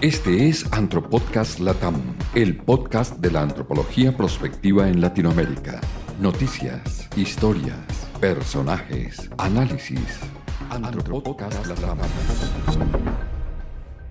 Este es Antropodcast Latam, el podcast de la antropología prospectiva en Latinoamérica. Noticias, historias, personajes, análisis. Antropodcast Latam.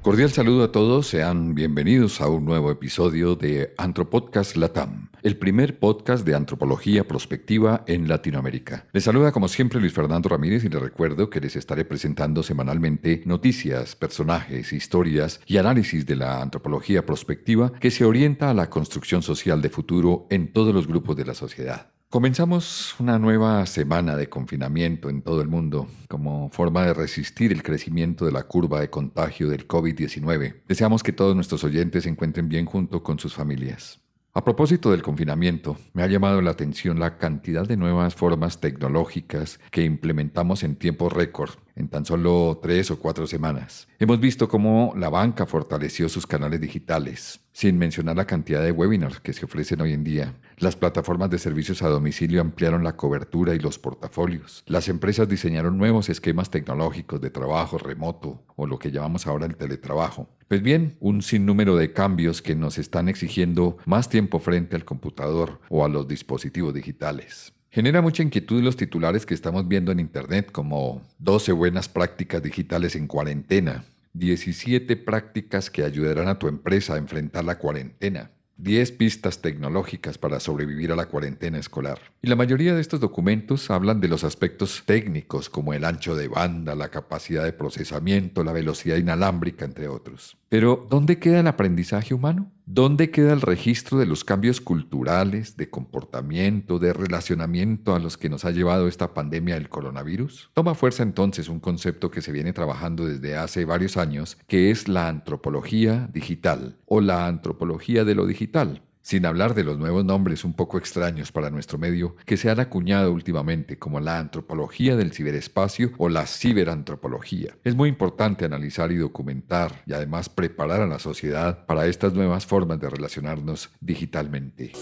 Cordial saludo a todos, sean bienvenidos a un nuevo episodio de Antropodcast Latam, el primer podcast de antropología prospectiva en Latinoamérica. Les saluda como siempre Luis Fernando Ramírez y les recuerdo que les estaré presentando semanalmente noticias, personajes, historias y análisis de la antropología prospectiva que se orienta a la construcción social de futuro en todos los grupos de la sociedad. Comenzamos una nueva semana de confinamiento en todo el mundo como forma de resistir el crecimiento de la curva de contagio del COVID-19. Deseamos que todos nuestros oyentes se encuentren bien junto con sus familias. A propósito del confinamiento, me ha llamado la atención la cantidad de nuevas formas tecnológicas que implementamos en tiempo récord, en tan solo 3 o 4 semanas. Hemos visto cómo la banca fortaleció sus canales digitales, sin mencionar la cantidad de webinars que se ofrecen hoy en día. Las plataformas de servicios a domicilio ampliaron la cobertura y los portafolios. Las empresas diseñaron nuevos esquemas tecnológicos de trabajo remoto, o lo que llamamos ahora el teletrabajo. Pues bien, un sinnúmero de cambios que nos están exigiendo más tiempo frente al computador o a los dispositivos digitales. Genera mucha inquietud los titulares que estamos viendo en Internet, como 12 buenas prácticas digitales en cuarentena, 17 prácticas que ayudarán a tu empresa a enfrentar la cuarentena, 10 pistas tecnológicas para sobrevivir a la cuarentena escolar. Y la mayoría de estos documentos hablan de los aspectos técnicos como el ancho de banda, la capacidad de procesamiento, la velocidad inalámbrica, entre otros. Pero, ¿dónde queda el aprendizaje humano? ¿Dónde queda el registro de los cambios culturales, de comportamiento, de relacionamiento a los que nos ha llevado esta pandemia del coronavirus? Toma fuerza entonces un concepto que se viene trabajando desde hace varios años, que es la antropología digital o la antropología de lo digital. Sin hablar de los nuevos nombres un poco extraños para nuestro medio que se han acuñado últimamente como la antropología del ciberespacio o la ciberantropología. Es muy importante analizar y documentar y además preparar a la sociedad para estas nuevas formas de relacionarnos digitalmente.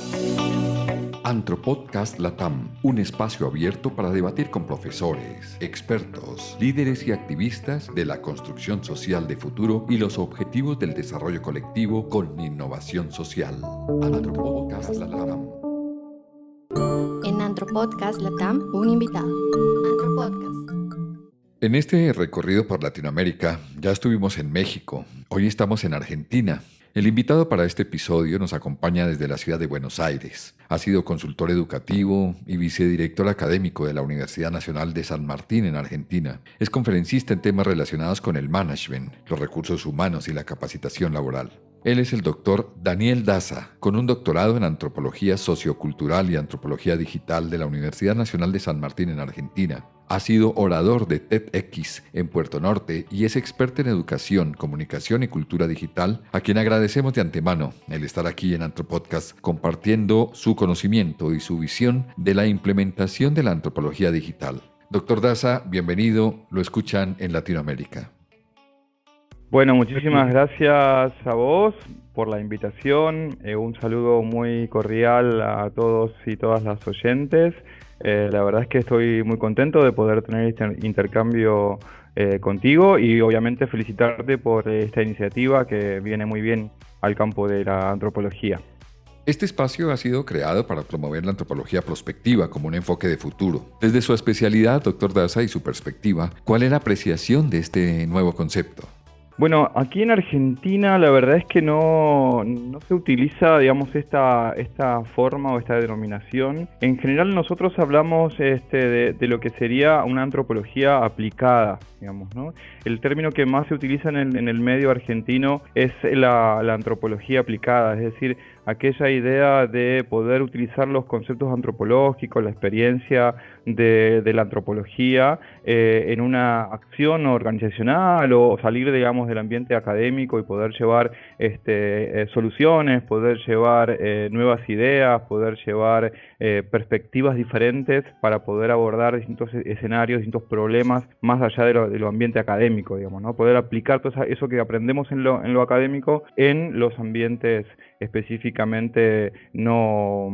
Antropodcast Latam, un espacio abierto para debatir con profesores, expertos, líderes y activistas de la construcción social de futuro y los objetivos del desarrollo colectivo con innovación social. Antropodcast Latam. En Antropodcast Latam, un invitado. Antropodcast. En este recorrido por Latinoamérica, ya estuvimos en México, hoy estamos en Argentina. El invitado para este episodio nos acompaña desde la ciudad de Buenos Aires. Ha sido consultor educativo y vicedirector académico de la Universidad Nacional de San Martín en Argentina. Es conferencista en temas relacionados con el management, los recursos humanos y la capacitación laboral. Él es el doctor Daniel Daza, con un doctorado en Antropología Sociocultural y Antropología Digital de la Universidad Nacional de San Martín en Argentina. Ha sido orador de TEDx en Puerto Norte y es experto en educación, comunicación y cultura digital, a quien agradecemos de antemano el estar aquí en Antropodcast compartiendo su conocimiento y su visión de la implementación de la antropología digital. Doctor Daza, bienvenido, lo escuchan en Latinoamérica. Bueno, muchísimas gracias a vos por la invitación. Un saludo muy cordial a todos y todas las oyentes. La verdad es que estoy muy contento de poder tener este intercambio contigo y obviamente felicitarte por esta iniciativa que viene muy bien al campo de la antropología. Este espacio ha sido creado para promover la antropología prospectiva como un enfoque de futuro. Desde su especialidad, doctor Daza, y su perspectiva, ¿cuál es la apreciación de este nuevo concepto? Bueno, aquí en Argentina la verdad es que no se utiliza, digamos, esta forma o esta denominación. En general nosotros hablamos de lo que sería una antropología aplicada, digamos, ¿no? El término que más se utiliza en el medio argentino es la antropología aplicada, es decir, aquella idea de poder utilizar los conceptos antropológicos, la experiencia de la antropología en una acción organizacional o salir, digamos, del ambiente académico y poder llevar soluciones, poder llevar nuevas ideas, poder llevar perspectivas diferentes para poder abordar distintos escenarios, distintos problemas más allá de lo ambiente académico, digamos, ¿no? Poder aplicar todo eso que aprendemos en lo académico en los ambientes específicamente no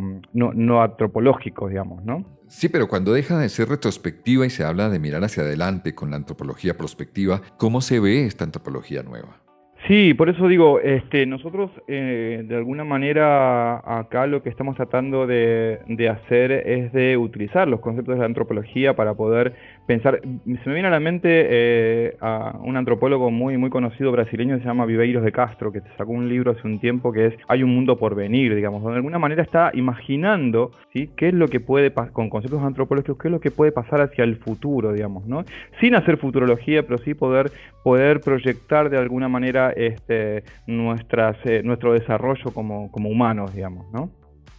antropológicos, digamos, ¿no? Sí, pero cuando deja de ser retrospectiva y se habla de mirar hacia adelante con la antropología prospectiva, ¿cómo se ve esta antropología nueva? Sí, por eso digo, nosotros de alguna manera acá lo que estamos tratando de hacer es de utilizar los conceptos de la antropología para poder pensar. Se me viene a la mente a un antropólogo muy conocido brasileño que se llama Viveiros de Castro, que sacó un libro hace un tiempo que es Hay un mundo por venir, digamos, donde de alguna manera está imaginando, ¿sí?, qué es lo que puede con conceptos antropológicos, qué es lo que puede pasar hacia el futuro, digamos, ¿no? Sin hacer futurología, pero sí poder proyectar de alguna manera nuestro desarrollo como humanos, digamos, ¿no?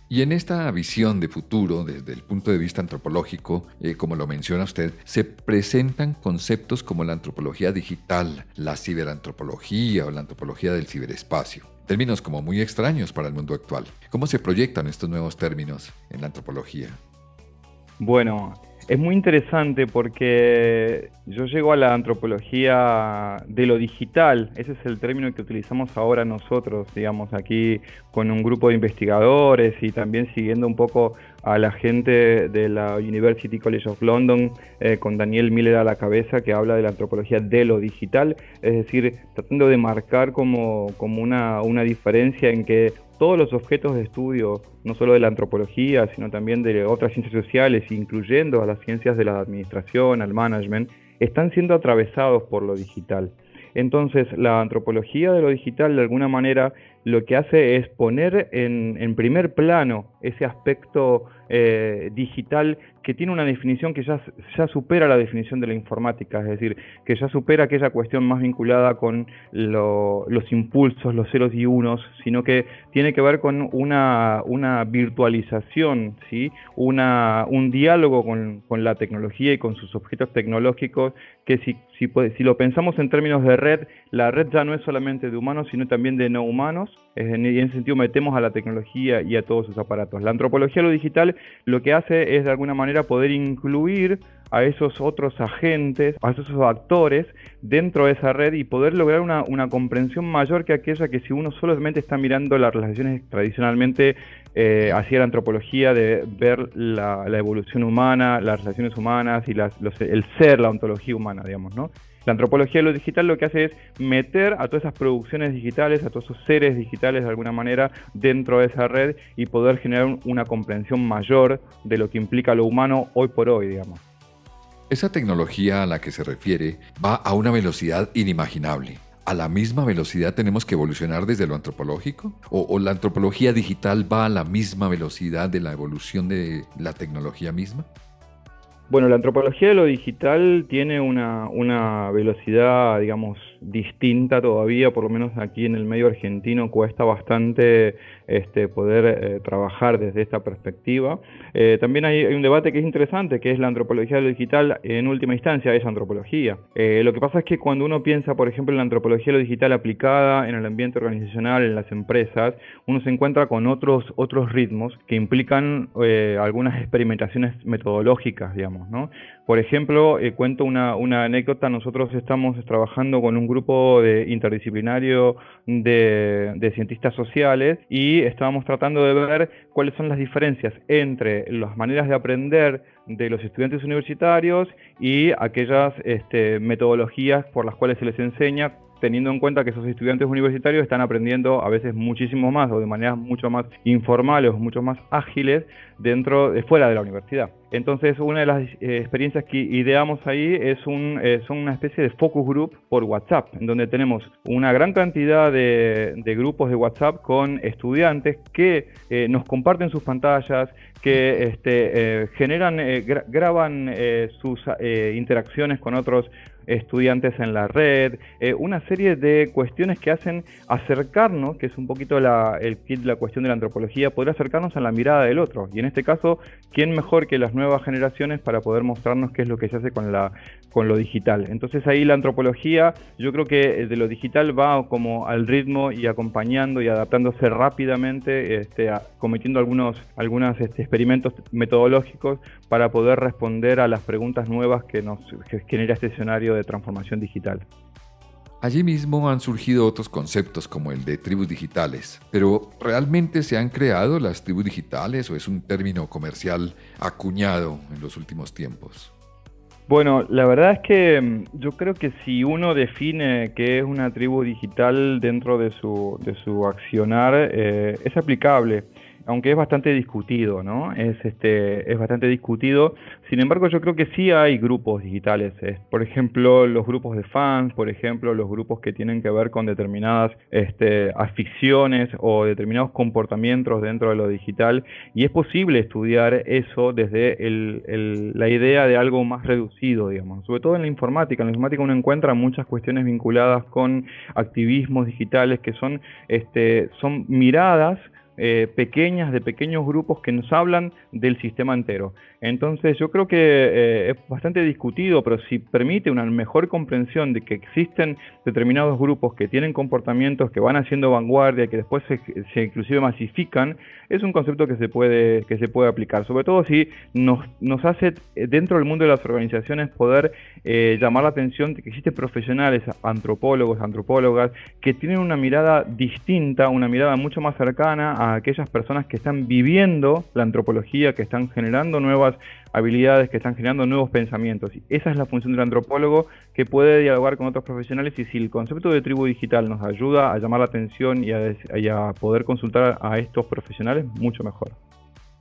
Y en esta visión de futuro, desde el punto de vista antropológico, como lo menciona usted, se presentan conceptos como la antropología digital, la ciberantropología o la antropología del ciberespacio. Términos como muy extraños para el mundo actual. ¿Cómo se proyectan estos nuevos términos en la antropología? Bueno, es muy interesante porque yo llego a la antropología de lo digital, ese es el término que utilizamos ahora nosotros, digamos, aquí con un grupo de investigadores y también siguiendo un poco a la gente de la University College of London, con Daniel Miller a la cabeza, que habla de la antropología de lo digital, es decir, tratando de marcar como una diferencia en que todos los objetos de estudio, no solo de la antropología, sino también de otras ciencias sociales, incluyendo a las ciencias de la administración, al management, están siendo atravesados por lo digital. Entonces, la antropología de lo digital, de alguna manera, lo que hace es poner en primer plano ese aspecto digital que tiene una definición que ya supera la definición de la informática, es decir, que ya supera aquella cuestión más vinculada con los impulsos, los ceros y unos, sino que tiene que ver con una virtualización, ¿sí? Un diálogo con la tecnología y con sus objetos tecnológicos, que si lo pensamos en términos de red, la red ya no es solamente de humanos, sino también de no humanos, y en ese sentido metemos a la tecnología y a todos sus aparatos. La antropología de lo digital lo que hace es de alguna manera poder incluir a esos otros agentes, a esos actores dentro de esa red y poder lograr una comprensión mayor que aquella que si uno solamente está mirando las relaciones tradicionalmente hacía la antropología de ver la evolución humana, las relaciones humanas y el ser, la ontología humana, digamos, ¿no? La antropología de lo digital lo que hace es meter a todas esas producciones digitales, a todos esos seres digitales de alguna manera dentro de esa red y poder generar una comprensión mayor de lo que implica lo humano hoy por hoy, digamos. Esa tecnología a la que se refiere va a una velocidad inimaginable. ¿A la misma velocidad tenemos que evolucionar desde lo antropológico? ¿O la antropología digital va a la misma velocidad de la evolución de la tecnología misma? Bueno, la antropología de lo digital tiene una velocidad, digamos, distinta todavía, por lo menos aquí en el medio argentino cuesta bastante poder trabajar desde esta perspectiva. También hay un debate que es interesante, que es la antropología de lo digital, en última instancia es antropología. Lo que pasa es que cuando uno piensa, por ejemplo, en la antropología de lo digital aplicada en el ambiente organizacional, en las empresas, uno se encuentra con otros ritmos que implican algunas experimentaciones metodológicas, digamos, ¿no? Por ejemplo, cuento una anécdota. Nosotros estamos trabajando con un grupo interdisciplinario de cientistas sociales y estábamos tratando de ver cuáles son las diferencias entre las maneras de aprender de los estudiantes universitarios y aquellas metodologías por las cuales se les enseña, teniendo en cuenta que esos estudiantes universitarios están aprendiendo a veces muchísimo más o de maneras mucho más informales, mucho más ágiles fuera de la universidad. Entonces, una de las experiencias que ideamos ahí son una especie de focus group por WhatsApp, en donde tenemos una gran cantidad de grupos de WhatsApp con estudiantes que nos comparten sus pantallas, que graban sus interacciones con otros estudiantes en la red, una serie de cuestiones que hacen acercarnos, que es un poquito la cuestión de la antropología, poder acercarnos a la mirada del otro. Y en este caso, ¿quién mejor que las nuevas generaciones para poder mostrarnos qué es lo que se hace con lo digital? Entonces ahí la antropología, yo creo que de lo digital va como al ritmo y acompañando y adaptándose rápidamente, cometiendo algunos experimentos metodológicos para poder responder a las preguntas nuevas que genera este escenario de transformación digital. Allí mismo han surgido otros conceptos como el de tribus digitales, pero ¿realmente se han creado las tribus digitales o es un término comercial acuñado en los últimos tiempos? Bueno, la verdad es que yo creo que si uno define qué es una tribu digital dentro de su accionar, es aplicable, aunque es bastante discutido, ¿no? Es bastante discutido. Sin embargo, yo creo que sí hay grupos digitales. Por ejemplo, los grupos de fans, por ejemplo, los grupos que tienen que ver con determinadas aficiones o determinados comportamientos dentro de lo digital. Y es posible estudiar eso desde la idea de algo más reducido, digamos. Sobre todo en la informática. En la informática uno encuentra muchas cuestiones vinculadas con activismos digitales que son miradas pequeñas de pequeños grupos que nos hablan del sistema entero. Entonces yo creo que es bastante discutido, pero si permite una mejor comprensión de que existen determinados grupos que tienen comportamientos que van haciendo vanguardia, que después se inclusive masifican, es un concepto que se puede aplicar, sobre todo si nos hace dentro del mundo de las organizaciones poder llamar la atención de que existen profesionales, antropólogos, antropólogas, que tienen una mirada distinta, una mirada mucho más cercana a aquellas personas que están viviendo la antropología, que están generando nuevas habilidades, que están generando nuevos pensamientos. Y esa es la función del antropólogo, que puede dialogar con otros profesionales, y si el concepto de tribu digital nos ayuda a llamar la atención y a poder consultar a estos profesionales, mucho mejor.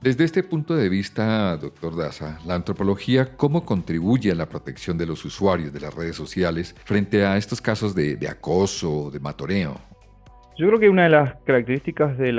Desde este punto de vista, doctor Daza, la antropología, ¿cómo contribuye a la protección de los usuarios de las redes sociales frente a estos casos de acoso, de matoneo? Yo creo que una de las características del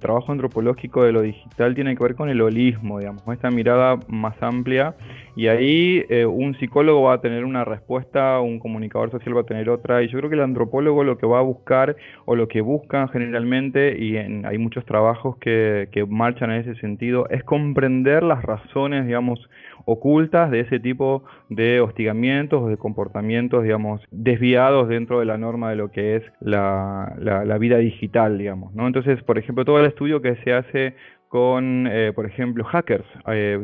trabajo antropológico de lo digital tiene que ver con el holismo, digamos, con esta mirada más amplia, y ahí un psicólogo va a tener una respuesta, un comunicador social va a tener otra, y yo creo que el antropólogo lo que va a buscar, o lo que buscan generalmente, y hay muchos trabajos que marchan en ese sentido, es comprender las razones, digamos, ocultas de ese tipo de hostigamientos o de comportamientos, digamos, desviados dentro de la norma de lo que es la vida digital, digamos, ¿no? Entonces, por ejemplo, todo el estudio que se hace con, por ejemplo, hackers,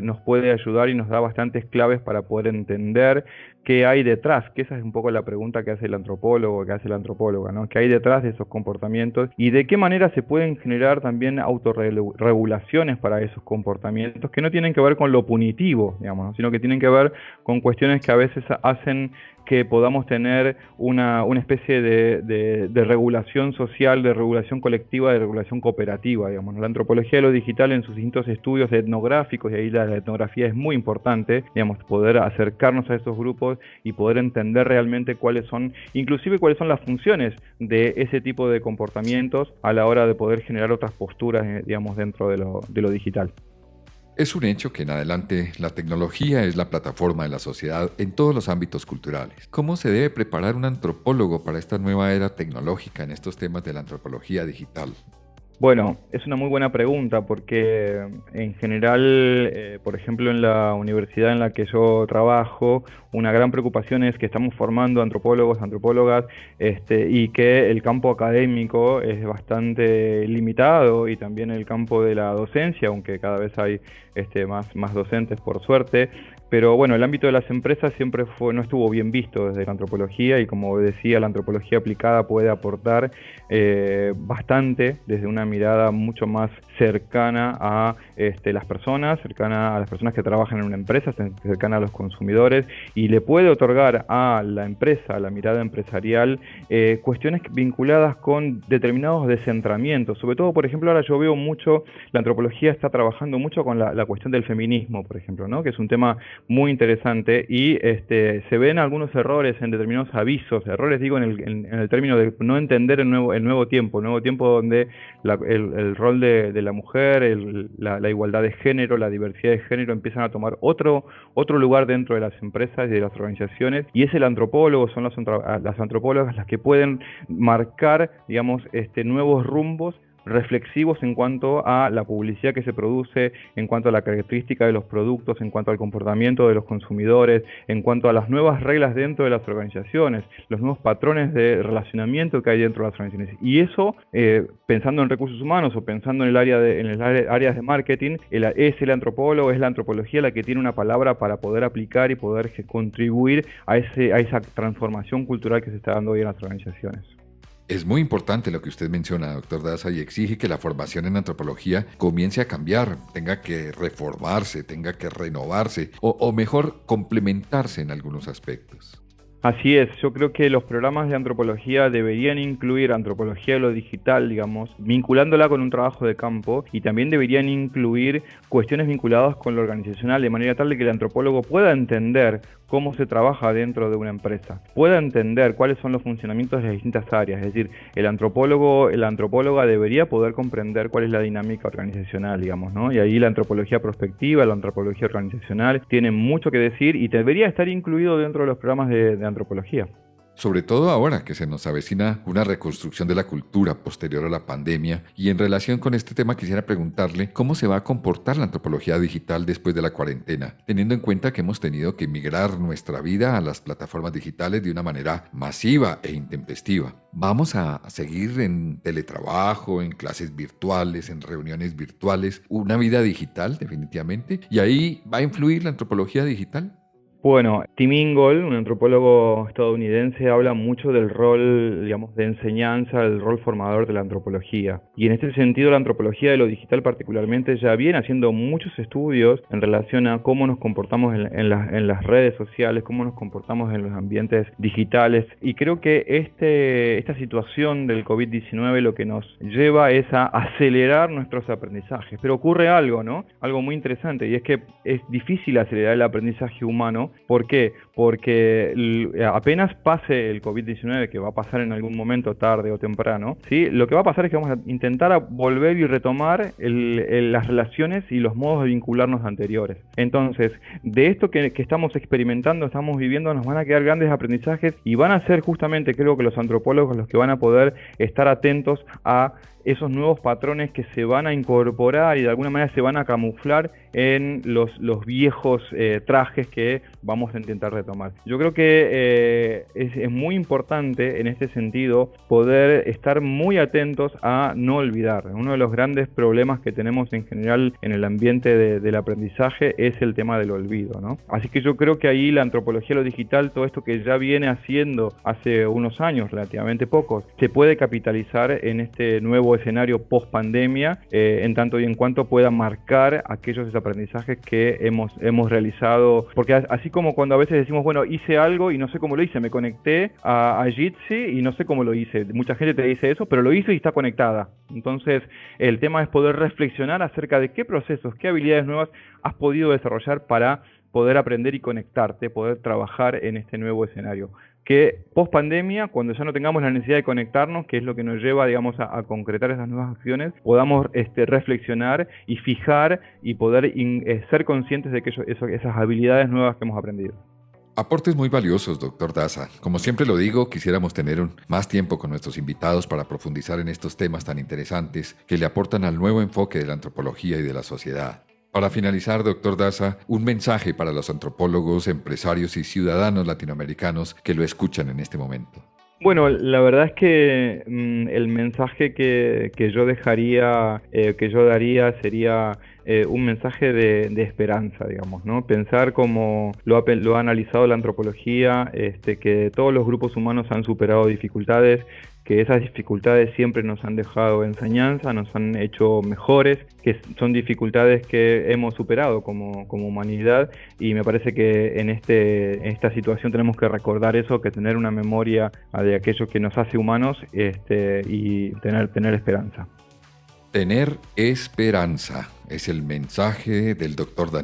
nos puede ayudar y nos da bastantes claves para poder entender qué hay detrás, que esa es un poco la pregunta que hace el antropólogo, que hace la antropóloga, ¿no? ¿Qué hay detrás de esos comportamientos y de qué manera se pueden generar también autorregulaciones para esos comportamientos que no tienen que ver con lo punitivo, digamos, ¿no? Sino que tienen que ver con cuestiones que a veces hacen que podamos tener una especie de regulación social, de regulación colectiva, de regulación cooperativa, digamos. La antropología de lo digital en sus distintos estudios etnográficos, y ahí la etnografía es muy importante, digamos, poder acercarnos a esos grupos y poder entender realmente cuáles son las funciones de ese tipo de comportamientos a la hora de poder generar otras posturas, digamos, dentro de lo digital. Es un hecho que en adelante la tecnología es la plataforma de la sociedad en todos los ámbitos culturales. ¿Cómo se debe preparar un antropólogo para esta nueva era tecnológica en estos temas de la antropología digital? Bueno, es una muy buena pregunta porque en general, por ejemplo, en la universidad en la que yo trabajo, una gran preocupación es que estamos formando antropólogos, antropólogas, y que el campo académico es bastante limitado, y también el campo de la docencia, aunque cada vez hay más docentes por suerte. Pero bueno, el ámbito de las empresas siempre no estuvo bien visto desde la antropología, y como decía, la antropología aplicada puede aportar bastante desde una mirada mucho más cercana a las personas, cercana a las personas que trabajan en una empresa, cercana a los consumidores, y le puede otorgar a la empresa, a la mirada empresarial, cuestiones vinculadas con determinados descentramientos. Sobre todo, por ejemplo, ahora yo veo mucho, la antropología está trabajando mucho con la cuestión del feminismo, por ejemplo, ¿no? Que es un tema muy interesante, y se ven algunos errores en determinados avisos, errores digo en el término de no entender el nuevo tiempo donde el rol de la mujer, la igualdad de género, la diversidad de género empiezan a tomar otro lugar dentro de las empresas y de las organizaciones, y es el antropólogo, son las antropólogas las que pueden marcar, digamos, nuevos rumbos reflexivos en cuanto a la publicidad que se produce, en cuanto a la característica de los productos, en cuanto al comportamiento de los consumidores, en cuanto a las nuevas reglas dentro de las organizaciones, los nuevos patrones de relacionamiento que hay dentro de las organizaciones. Y eso, pensando en recursos humanos o pensando en las áreas de marketing, es el antropólogo, es la antropología la que tiene una palabra para poder aplicar y poder contribuir a esa transformación cultural que se está dando hoy en las organizaciones. Es muy importante lo que usted menciona, doctor Daza, y exige que la formación en antropología comience a cambiar, tenga que reformarse, tenga que renovarse, o mejor, complementarse en algunos aspectos. Así es, yo creo que los programas de antropología deberían incluir antropología de lo digital, digamos, vinculándola con un trabajo de campo, y también deberían incluir cuestiones vinculadas con lo organizacional, de manera tal de que el antropólogo pueda entender cómo se trabaja dentro de una empresa, pueda entender cuáles son los funcionamientos de las distintas áreas. Es decir, la antropóloga debería poder comprender cuál es la dinámica organizacional, digamos, ¿no? Y ahí la antropología prospectiva, la antropología organizacional tienen mucho que decir y debería estar incluido dentro de los programas de antropología. Sobre todo ahora que se nos avecina una reconstrucción de la cultura posterior a la pandemia, y en relación con este tema quisiera preguntarle cómo se va a comportar la antropología digital después de la cuarentena, teniendo en cuenta que hemos tenido que migrar nuestra vida a las plataformas digitales de una manera masiva e intempestiva. ¿Vamos a seguir en teletrabajo, en clases virtuales, en reuniones virtuales, una vida digital definitivamente? ¿Y ahí va a influir la antropología digital? Bueno, Tim Ingold, un antropólogo estadounidense, habla mucho del rol, digamos, de enseñanza, el rol formador de la antropología. Y en este sentido, la antropología de lo digital particularmente ya viene haciendo muchos estudios en relación a cómo nos comportamos en las redes sociales, cómo nos comportamos en los ambientes digitales. Y creo que esta situación del COVID-19 lo que nos lleva es a acelerar nuestros aprendizajes. Pero ocurre algo, ¿no? Algo muy interesante, y es que es difícil acelerar el aprendizaje humano. ¿Por qué? Porque apenas pase el COVID-19, que va a pasar en algún momento, tarde o temprano, ¿sí? Lo que va a pasar es que vamos a intentar volver y retomar las relaciones y los modos de vincularnos anteriores. Entonces, de esto que estamos experimentando, estamos viviendo, nos van a quedar grandes aprendizajes, y van a ser justamente, creo que los antropólogos los que van a poder estar atentos a esos nuevos patrones que se van a incorporar y de alguna manera se van a camuflar en los viejos trajes que vamos a intentar retomar. Yo creo que es muy importante en este sentido poder estar muy atentos a no olvidar. Uno de los grandes problemas que tenemos en general en el ambiente del aprendizaje es el tema del olvido, ¿no? Así que yo creo que ahí la antropología de lo digital, todo esto que ya viene haciendo hace unos años, relativamente pocos, se puede capitalizar en este nuevo escenario post pandemia, en tanto y en cuanto pueda marcar aquellos aprendizajes que hemos realizado, porque así como cuando a veces decimos, bueno, hice algo y no sé cómo lo hice, me conecté a Jitsi y no sé cómo lo hice, mucha gente te dice eso, pero lo hizo y está conectada. Entonces el tema es poder reflexionar acerca de qué procesos, qué habilidades nuevas has podido desarrollar para poder aprender y conectarte, poder trabajar en este nuevo escenario. Que post pandemia, cuando ya no tengamos la necesidad de conectarnos, que es lo que nos lleva, digamos, a concretar esas nuevas acciones, podamos reflexionar y fijar y poder ser conscientes de que esas habilidades nuevas que hemos aprendido. Aportes muy valiosos, doctor Daza. Como siempre lo digo, quisiéramos tener más tiempo con nuestros invitados para profundizar en estos temas tan interesantes que le aportan al nuevo enfoque de la antropología y de la sociedad. Para finalizar, doctor Daza, un mensaje para los antropólogos, empresarios y ciudadanos latinoamericanos que lo escuchan en este momento. Bueno, la verdad es que el mensaje que yo daría sería un mensaje de esperanza, digamos, ¿no? Pensar como lo ha analizado la antropología, que todos los grupos humanos han superado dificultades, que esas dificultades siempre nos han dejado enseñanza, nos han hecho mejores, que son dificultades que hemos superado como humanidad, y me parece que en esta situación tenemos que recordar eso, que tener una memoria de aquello que nos hace humanos, y tener esperanza. Tener esperanza es el mensaje del doctor Daniel